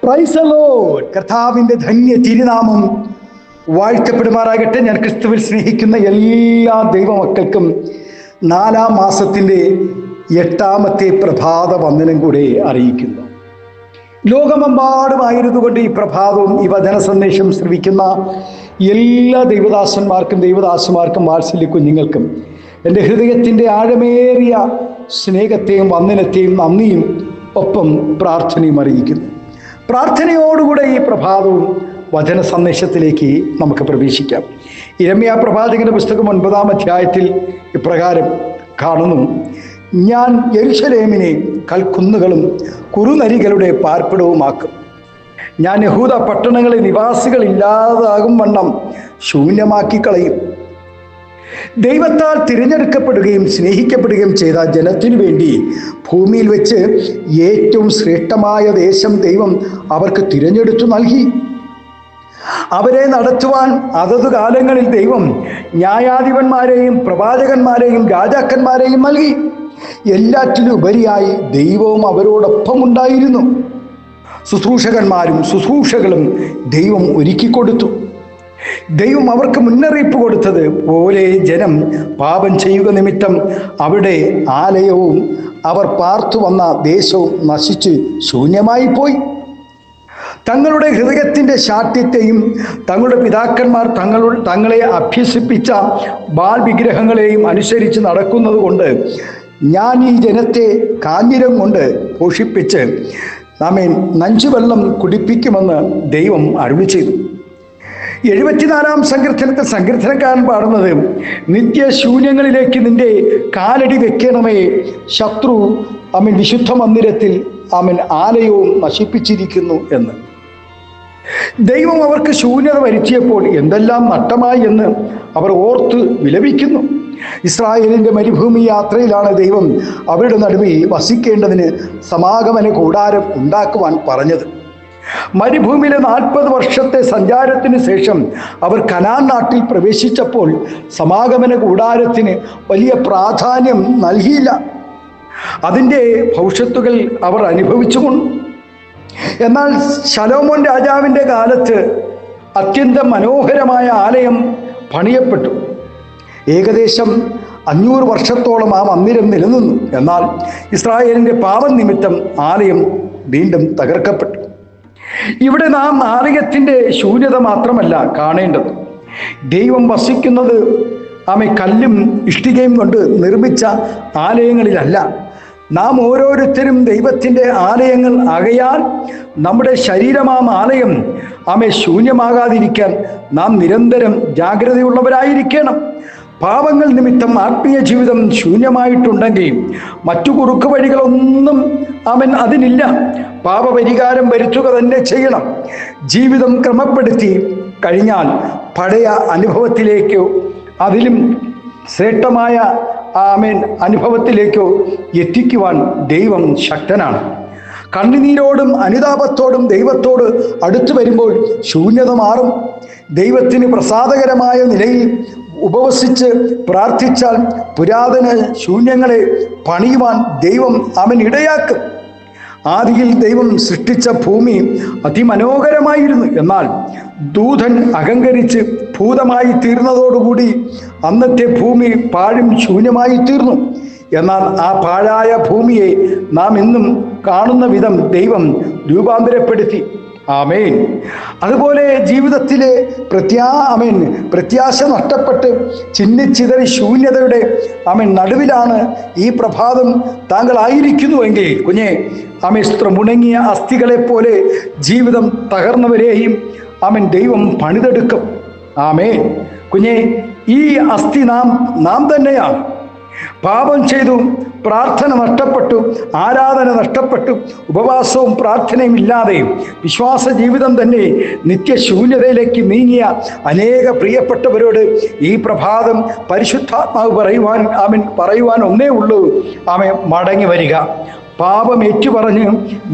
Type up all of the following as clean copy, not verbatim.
Praise the Lord. കർത്താവിൻ്റെ ധന്യ തിരുനാമം വാഴ്ത്തപ്പെടുമാറാകട്ടെ. ഞാൻ ക്രിസ്തുവിൽ സ്നേഹിക്കുന്ന എല്ലാ ദൈവമക്കൾക്കും 4-ാം മാസത്തിൻ്റെ 8ാമത്തെ പ്രഭാത വന്ദനം കൂടെ അറിയിക്കുന്നു. ലോകമെമ്പാടുമായിരുന്നുകൊണ്ട് ഈ പ്രഭാതവും ഈ വചന സന്ദേശം ശ്രവിക്കുന്ന എല്ലാ ദൈവദാസന്മാർക്കും വാത്സല്യ കുഞ്ഞുങ്ങൾക്കും എൻ്റെ ഹൃദയത്തിൻ്റെ ആഴമേറിയ സ്നേഹത്തെയും വന്ദനത്തെയും നന്ദിയും ഒപ്പം പ്രാർത്ഥനയും അറിയിക്കുന്നു. പ്രാർത്ഥനയോടുകൂടെ ഈ പ്രഭാതവും വചന സന്ദേശത്തിലേക്ക് നമുക്ക് പ്രവേശിക്കാം. യിരെമ്യാ പ്രവാചകന്റെ പുസ്തകം 9-ാം അധ്യായത്തിൽ ഇപ്രകാരം കാണുന്നു: ഞാൻ യെരൂശലേമിനെ കൽക്കുന്നുകളും കുറുനരികളുടെ പാർപ്പിടവുമാക്കും. ഞാൻ യഹൂദ പട്ടണങ്ങളെ നിവാസികൾ ഇല്ലാതാകും വണ്ണം ശൂന്യമാക്കി കളയും. ദൈവത്താൽ തിരഞ്ഞെടുക്കപ്പെടുകയും സ്നേഹിക്കപ്പെടുകയും ചെയ്ത ജനത്തിനു വേണ്ടി ഭൂമിയിൽ വെച്ച് ഏറ്റവും ശ്രേഷ്ഠമായ ദേശം ദൈവം അവർക്ക് തിരഞ്ഞെടുത്തു നൽകി. അവരെ നടത്തുവാൻ അതത് കാലങ്ങളിൽ ദൈവം ന്യായാധിപന്മാരെയും പ്രവാചകന്മാരെയും രാജാക്കന്മാരെയും നൽകി. എല്ലാറ്റിലും ഉപരിയായി ദൈവവും അവരോടൊപ്പം ഉണ്ടായിരുന്നു. ശുശ്രൂഷകന്മാരും ശുശ്രൂഷകളും ദൈവം ഒരുക്കിക്കൊടുത്തു. ദൈവം അവർക്ക് മുന്നറിയിപ്പ് കൊടുത്തത് പോലെ ജനം പാപം ചെയ്യുക നിമിത്തം അവരുടെ ആലയവും അവർ പാർത്തു വന്ന ദേശവും നശിച്ച് ശൂന്യമായി പോയി. തങ്ങളുടെ ഹൃദയത്തിൻ്റെ ശാഠ്യത്തെയും തങ്ങളുടെ പിതാക്കന്മാർ തങ്ങളെ അഭ്യസിപ്പിച്ച ബാൽ വിഗ്രഹങ്ങളെയും അനുസരിച്ച് നടക്കുന്നത് കൊണ്ട് ഞാൻ ഈ ജനത്തെ കാഞ്ഞിരം കൊണ്ട് പോഷിപ്പിച്ച് നഞ്ചുവെള്ളം കുടിപ്പിക്കുമെന്ന് ദൈവം അരുളി ചെയ്തു. 74-ാം സങ്കീർത്തനത്തിൽ സങ്കീർത്തനക്കാരൻ പാടുന്നത്: നിത്യശൂന്യങ്ങളിലേക്ക് നിന്റെ കാലടി വെക്കണമേ, ശത്രു വിശുദ്ധ മന്ദിരത്തിൽ ആലയവും നശിപ്പിച്ചിരിക്കുന്നു എന്ന്. ദൈവം അവർക്ക് ശൂന്യത വരുത്തിയപ്പോൾ എന്തെല്ലാം നഷ്ടമായി എന്ന് അവർ ഓർത്ത് വിലപിക്കുന്നു. ഇസ്രായേലിൻ്റെ മരുഭൂമി യാത്രയിലാണ് ദൈവം അവരുടെ നടുവിൽ വസിക്കേണ്ടതിന് സമാഗമന കൂടാരം ഉണ്ടാക്കുവാൻ പറഞ്ഞത്. മരുഭൂമിയിലെ 40 വർഷത്തെ സഞ്ചാരത്തിന് ശേഷം അവർ കനാൻ നാട്ടിൽ പ്രവേശിച്ചപ്പോൾ സമാഗമന കൂടാരത്തിന് വലിയ പ്രാധാന്യം നൽകിയില്ല. അതിൻ്റെ ഭവിഷ്യത്തുകൾ അവർ അനുഭവിച്ചുകൊണ്ടു. എന്നാൽ ശലോമോൻ രാജാവിൻ്റെ കാലത്ത് അത്യന്തം മനോഹരമായ ആലയം പണിയപ്പെട്ടു. ഏകദേശം 500 വർഷത്തോളം ആ മന്ദിരം നിലനിന്നു. എന്നാൽ ഇസ്രായേലിൻ്റെ പാപം നിമിത്തം ആലയം വീണ്ടും തകർക്കപ്പെട്ടു. ഇവിടെ നാം ആലയത്തിൻ്റെ ശൂന്യത മാത്രമല്ല കാണേണ്ടത്. ദൈവം വസിക്കുന്നത് കല്ലും ഇഷ്ടികയും കൊണ്ട് നിർമ്മിച്ച ആലയങ്ങളിലല്ല. നാം ഓരോരുത്തരും ദൈവത്തിൻ്റെ ആലയങ്ങൾ ആകയാൽ നമ്മുടെ ശരീരമാം ആലയം ശൂന്യമാകാതിരിക്കാൻ നാം നിരന്തരം ജാഗ്രതയുള്ളവരായിരിക്കണം. പാപങ്ങൾ നിമിത്തം ആത്മീയ ജീവിതം ശൂന്യമായിട്ടുണ്ടെങ്കിൽ മറ്റു കുറുക്കു വഴികളൊന്നും അതിനില്ല. പാപപരിഹാരം വരുത്തുക തന്നെ ചെയ്യണം. ജീവിതം ക്രമപ്പെടുത്തി കഴിഞ്ഞാൽ പഴയ അനുഭവത്തിലേക്കോ അതിലും ശ്രേഷ്ഠമായ അനുഭവത്തിലേക്കോ എത്തിക്കുവാൻ ദൈവം ശക്തനാണ്. കണ്ണുനീരോടും അനുതാപത്തോടും ദൈവത്തോട് അടുത്തു വരുമ്പോൾ ശൂന്യത മാറും. ദൈവത്തിന് പ്രസാദകരമായ നിലയിൽ ഉപവസിച്ച് പ്രാർത്ഥിച്ചാൽ പുരാതന ശൂന്യങ്ങളെ പണിയുവാൻ ദൈവം ഇടയാക്കും. ആദിയിൽ ദൈവം സൃഷ്ടിച്ച ഭൂമി അതിമനോഹരമായിരുന്നു. എന്നാൽ ദൂതൻ അഹങ്കരിച്ച് ഭൂതമായി തീർന്നതോടുകൂടി അന്നത്തെ ഭൂമി പാഴും ശൂന്യമായി തീർന്നു. എന്നാൽ ആ പാഴായ ഭൂമിയെ നാം ഇന്നും കാണുന്ന വിധം ദൈവം രൂപാന്തരപ്പെടുത്തി. ആമേൻ. അതുപോലെ ജീവിതത്തിലെ പ്രത്യാശ നഷ്ടപ്പെട്ട് ചിന്നിച്ചിതറി ശൂന്യതയുടെ നടുവിലാണ് ഈ പ്രഭാതം താങ്കളായിരിക്കുന്നുവെങ്കിൽ കുഞ്ഞെ മുണങ്ങിയ അസ്ഥികളെ പോലെ ജീവിതം തകർന്നവരെയും ദൈവം പണിതെടുക്കും. ആമേൻ. കുഞ്ഞെ, ഈ അസ്ഥി നാം തന്നെയാണ്. പാപം ചെയ്തു, പ്രാർത്ഥന നഷ്ടപ്പെട്ടു, ആരാധന നഷ്ടപ്പെട്ടു, ഉപവാസവും പ്രാർത്ഥനയും ഇല്ലാതെ വിശ്വാസ ജീവിതം തന്നെ നിത്യശൂന്യതയിലേക്ക് നീങ്ങിയ അനേക പ്രിയപ്പെട്ടവരോട് ഈ പ്രഭാതം പരിശുദ്ധാത്മാവ് പറയുവാൻ ഒന്നേ ഉള്ളൂ: മടങ്ങി വരിക, പാപം ഏറ്റുപറഞ്ഞ്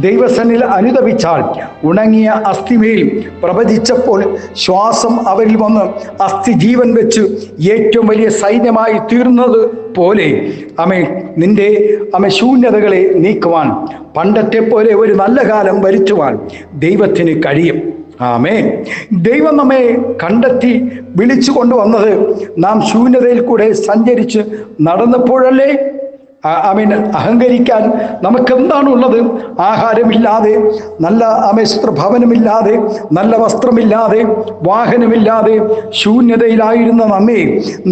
ദൈവസന്നിധിയിൽ അനുതപിച്ചാൽ ഉണങ്ങിയ അസ്ഥിമേൽ പ്രവചിച്ചപ്പോൾ ശ്വാസം അവരിൽ വന്ന് അസ്ഥി ജീവൻ വെച്ച് ഏറ്റവും വലിയ സൈന്യമായി തീർന്നത് പോലെ നിന്റെ ശൂന്യതകളെ നീക്കുവാൻ, പണ്ടത്തെ പോലെ ഒരു നല്ല കാലം വരുത്തുവാൻ ദൈവത്തിന് കഴിയും. ആമേൻ. ദൈവം നമ്മെ കണ്ടെത്തി വിളിച്ചു കൊണ്ടുവന്നത് നാം ശൂന്യതയിൽ കൂടെ സഞ്ചരിച്ച് നടന്നപ്പോഴല്ലേ? അഹങ്കരിക്കാൻ നമുക്കെന്താണുള്ളത്? ആഹാരമില്ലാതെ, നല്ല ഭവനമില്ലാതെ, നല്ല വസ്ത്രമില്ലാതെ, വാഹനമില്ലാതെ ശൂന്യതയിലായിരുന്ന നമ്മെ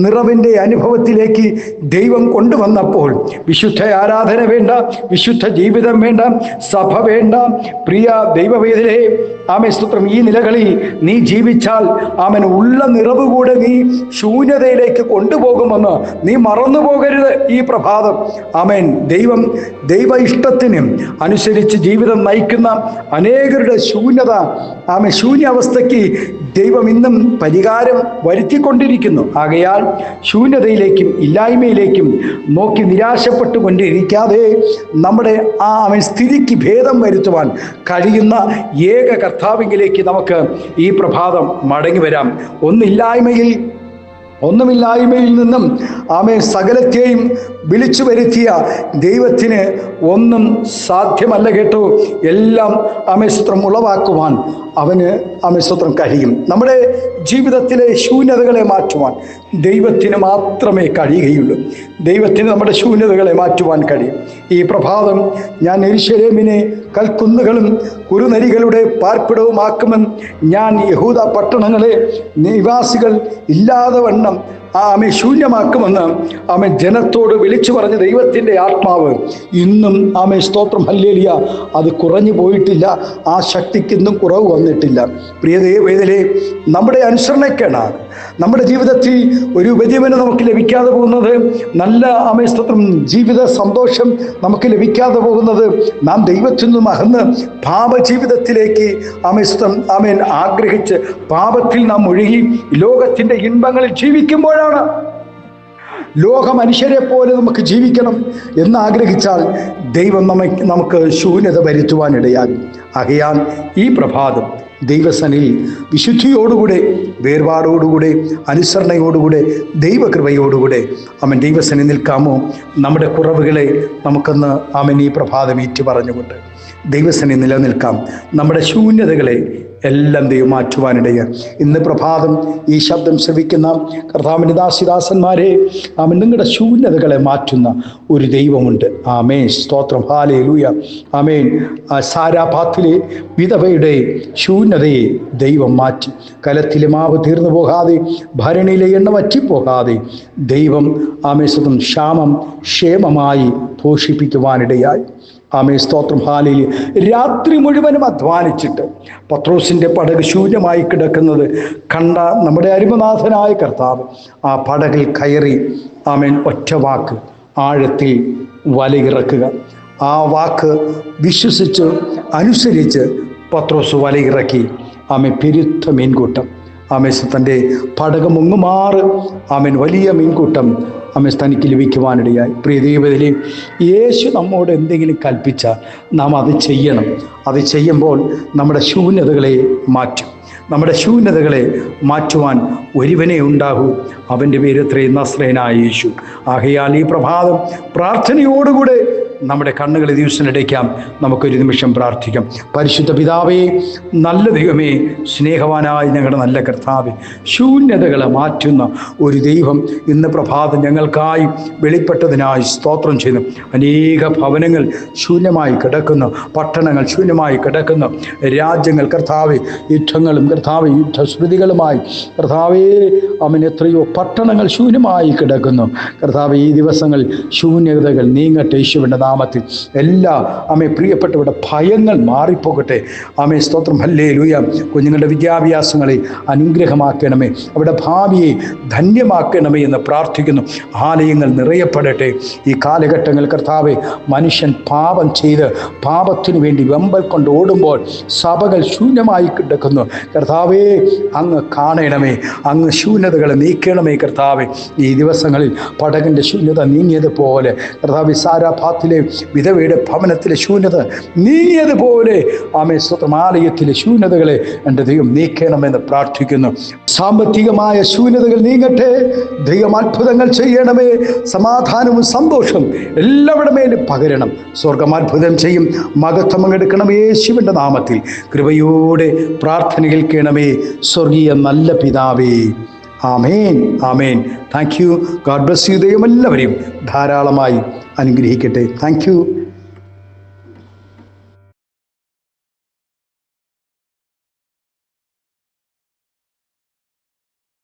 നിറവിൻ്റെ അനുഭവത്തിലേക്ക് ദൈവം കൊണ്ടുവന്നപ്പോൾ വിശുദ്ധ ആരാധന വേണ്ട, വിശുദ്ധ ജീവിതം വേണ്ട, സഭ വേണ്ട. പ്രിയ ദൈവവേദനയെ സ്തോത്രം, ഈ നിലകളിൽ നീ ജീവിച്ചാൽ ഉള്ള നിറവ് കൂടെ നീ ശൂന്യതയിലേക്ക് കൊണ്ടുപോകുമെന്ന് നീ മറന്നു പോകരുത്. ഈ പ്രഭാതം ദൈവ ഇഷ്ടത്തിന് അനുസരിച്ച് ജീവിതം നയിക്കുന്ന അനേകരുടെ ശൂന്യത, ശൂന്യാവസ്ഥയ്ക്ക് ദൈവം ഇന്നും പരിഹാരം വരുത്തിക്കൊണ്ടിരിക്കുന്നു. ആകയാൽ ശൂന്യതയിലേക്കും ഇല്ലായ്മയിലേക്കും നോക്കി നിരാശപ്പെട്ടുകൊണ്ടിരിക്കാതെ നമ്മുടെ സ്ഥിതിക്ക് ഭേദം വരുത്തുവാൻ കഴിയുന്ന ഏക കർത്താവിലേക്ക് നമുക്ക് ഈ പ്രഭാതം മടങ്ങി വരാം. ഒന്നുമില്ലായ്മയിൽ നിന്നും സകലത്തെയും വിളിച്ചു വരുത്തിയ ദൈവത്തിന് ഒന്നും സാധ്യമല്ല കേട്ടോ. എല്ലാം സ്തോത്രം ഉളവാക്കുവാൻ അവന് സ്തോത്രം കഴിയും. നമ്മുടെ ജീവിതത്തിലെ ശൂന്യതകളെ മാറ്റുവാൻ ദൈവത്തിന് മാത്രമേ കഴിയുകയുള്ളൂ. ദൈവത്തിന് നമ്മുടെ ശൂന്യതകളെ മാറ്റുവാൻ കഴിയും. ഈ പ്രഭാതം ഞാൻ യെരൂശലേമിനെ കൽക്കുന്നുകളും കുറുനരികളുടെ പാർപ്പിടവുമാക്കുമെന്ന്, ഞാൻ യഹൂദ പട്ടണങ്ങളെ നിവാസികൾ ഇല്ലാതെ വണ്ണം ശൂന്യമാക്കുമെന്ന് ജനത്തോട് വിളിച്ചു പറഞ്ഞ ദൈവത്തിൻ്റെ ആത്മാവ് ഇന്നും സ്തോത്രം ഹല്ലേലൂയ, അത് കുറഞ്ഞു പോയിട്ടില്ല. ആ ശക്തിക്കൊന്നും കുറവ് വന്നിട്ടില്ല. പ്രിയ ദൈവവേദനയെ, നമ്മുടെ അനുസരണക്കേടാണ് നമ്മുടെ ജീവിതത്തിൽ ഒരു ഉപജീവനം നമുക്ക് ലഭിക്കാതെ പോകുന്നത്, നല്ല സ്തോത്രം ജീവിത സന്തോഷം നമുക്ക് ലഭിക്കാതെ പോകുന്നത്, നാം ദൈവത്തിൽ നിന്നും അകന്ന് പാപജീവിതത്തിലേക്ക് ആഗ്രഹിച്ച് പാപത്തിൽ നാം ഒഴുകി ലോകത്തിൻ്റെ ഇൻപങ്ങളിൽ ജീവിക്കുമ്പോഴാണ്. ലോക മനുഷ്യരെ പോലെ നമുക്ക് ജീവിക്കണം എന്നാഗ്രഹിച്ചാൽ ദൈവം നമുക്ക് ശൂന്യത വരുത്തുവാനിടയാകും. ആകയാൽ ഈ പ്രഭാതം ദൈവസന്നിധിയിൽ വിശുദ്ധിയോടുകൂടെ, വേർപാടോടുകൂടെ, അനുസരണയോടുകൂടെ, ദൈവകൃപയോടുകൂടെ ദൈവസന്നിധിയിൽ നിൽക്കാമോ? നമ്മുടെ കുറവുകളെ നമുക്കൊന്ന് ഈ പ്രഭാതം ഏറ്റു പറഞ്ഞുകൊണ്ട് ദൈവസന്നിധിയിൽ നിലനിൽക്കാം. നമ്മുടെ ശൂന്യതകളെ എല്ലാം ദൈവം മാറ്റുവാനിടയാണ്. ഇന്ന് പ്രഭാതം ഈ ശബ്ദം ശ്രവിക്കുന്ന കർത്താവിൻ്റെ ദാസിദാസന്മാരെ, നിങ്ങളുടെ ശൂന്യതകളെ മാറ്റുന്ന ഒരു ദൈവമുണ്ട്. ആമേൻ, സ്തോത്രം, ഹല്ലേലൂയ. ആമേൻ. സാരാപാത്തിലെ വിധവയുടെ ശൂന്യതയെ ദൈവം മാറ്റി. കലത്തിലെ മാവ് തീർന്നു പോകാതെ, ഭരണിയിലെ എണ്ണ വറ്റിപ്പോകാതെ ദൈവം സ്തോത്രം ക്ഷാമം ക്ഷേമമായി പോഷിപ്പിക്കുവാനിടയായി. സ്തോത്രം, ഹല്ലേലൂയ. രാത്രി മുഴുവനും അധ്വാനിച്ചിട്ട് പത്രോസിൻ്റെ പടക് ശൂന്യമായി കിടക്കുന്നത് കണ്ട നമ്മുടെ അരുമനാഥനായ കർത്താവ് ആ പടകിൽ കയറി ഒറ്റ വാക്ക്, ആഴത്തിൽ വലയിറക്കുക. ആ വാക്ക് വിശ്വസിച്ച് അനുസരിച്ച് പത്രോസ് വലയിറക്കി. പെരുത്ത മീൻകൂട്ടം തൻ്റെ പടക് മുങ്ങുമാറ് വലിയ മീൻകൂട്ടം തനിക്ക് ലഭിക്കുവാനിടയായി. പ്രിയ ദൈവത്തിലെ, യേശു നമ്മോട് എന്തെങ്കിലും കൽപ്പിച്ചാൽ നാം അത് ചെയ്യണം. അത് ചെയ്യുമ്പോൾ നമ്മുടെ ശൂന്യതകളെ മാറ്റും. നമ്മുടെ ശൂന്യതകളെ മാറ്റുവാൻ ഒരുവനെ ഉണ്ടാകൂ. അവൻ്റെ പേര് നസ്രയനായ യേശു. ആകയാൽ ഈ പ്രഭാതം പ്രാർത്ഥനയോടുകൂടെ നമ്മുടെ കണ്ണുകളെ ദിവസത്തിനടയ്ക്കാം. നമുക്കൊരു നിമിഷം പ്രാർത്ഥിക്കാം. പരിശുദ്ധ പിതാവേ, നല്ല ദൈവമേ, സ്നേഹവാനായ ഞങ്ങളുടെ നല്ല കർത്താവേ, ശൂന്യതകളെ മാറ്റുന്ന ഒരു ദൈവം ഇന്ന് പ്രഭാതം ഞങ്ങൾക്കായി വെളിപ്പെട്ടതിനായി സ്തോത്രം ചെയ്യുന്നു. അനേക ഭവനങ്ങൾ ശൂന്യമായി കിടക്കുന്നു, പട്ടണങ്ങൾ ശൂന്യമായി കിടക്കുന്നു, രാജ്യങ്ങൾ കർത്താവേ യുദ്ധങ്ങളും കർത്താവേ യുദ്ധശ്രുതികളുമായി കർത്താവേ എത്രയോ പട്ടണങ്ങൾ ശൂന്യമായി കിടക്കുന്നു. കർത്താവേ, ഈ ദിവസങ്ങൾ ശൂന്യതകൾ നീങ്ങട്ടെ. യേശുവിൻ്റെ നാമത്തിൽ എല്ലാ പ്രിയപ്പെട്ടവരുടെ ഭയങ്ങൾ മാറിപ്പോകട്ടെ. സ്തോത്രം, ഹല്ലേലൂയ. കുഞ്ഞുങ്ങളുടെ വിദ്യാഭ്യാസങ്ങളെ അനുഗ്രഹമാക്കണമേ, അവരുടെ ഭാവിയെ ധന്യമാക്കണമേ എന്ന് പ്രാർത്ഥിക്കുന്നു. ആലയങ്ങൾ നിറയപ്പെടട്ടെ. ഈ കാലഘട്ടങ്ങൾ കർത്താവെ, മനുഷ്യൻ പാപം ചെയ്ത് പാപത്തിനു വേണ്ടി വെമ്പൽ കൊണ്ട് ഓടുമ്പോൾ സഭകൾ ശൂന്യമായി കിടക്കുന്നു. കർത്താവേ, അങ്ങ് കാണണമേ, അങ്ങ് ശൂന്യതകളെ നീക്കണമേ. കർത്താവെ, ഈ ദിവസങ്ങളിൽ പടകിൻ്റെ ശൂന്യത നീങ്ങിയതുപോലെ കർത്താവെ, സാരാഭാത്തിലെ വിധവയുടെ ഭവനത്തിലെ ശൂന്യത നീങ്ങിയതുപോലെ ആമേ സ്തോത്രം ആലയത്തിലെ ശൂന്യതകളെ എൻ്റെ ദൈവം നീക്കണമെന്ന് പ്രാർത്ഥിക്കുന്നു. സാമ്പത്തികമായ ശൂന്യതകൾ നീങ്ങട്ടെ. ദൈവം അത്ഭുതങ്ങൾ ചെയ്യണമേ. സമാധാനവും സന്തോഷവും എല്ലാവരുടെ മേലും പകരണം. സ്വർഗം അത്ഭുതം ചെയ്യും. മഹത്വം എടുക്കണം യേശുവിൻ്റെ നാമത്തിൽ. കൃപയോടെ പ്രാർത്ഥന കേൾക്കണമേ സ്വർഗീയ നല്ല പിതാവേ. ആമേൻ, ആമേൻ. Thank you. God bless you. ദൈവം എല്ലാവരെയും ധാരാളമായി അനുഗ്രഹിക്കട്ടെ. Thank U.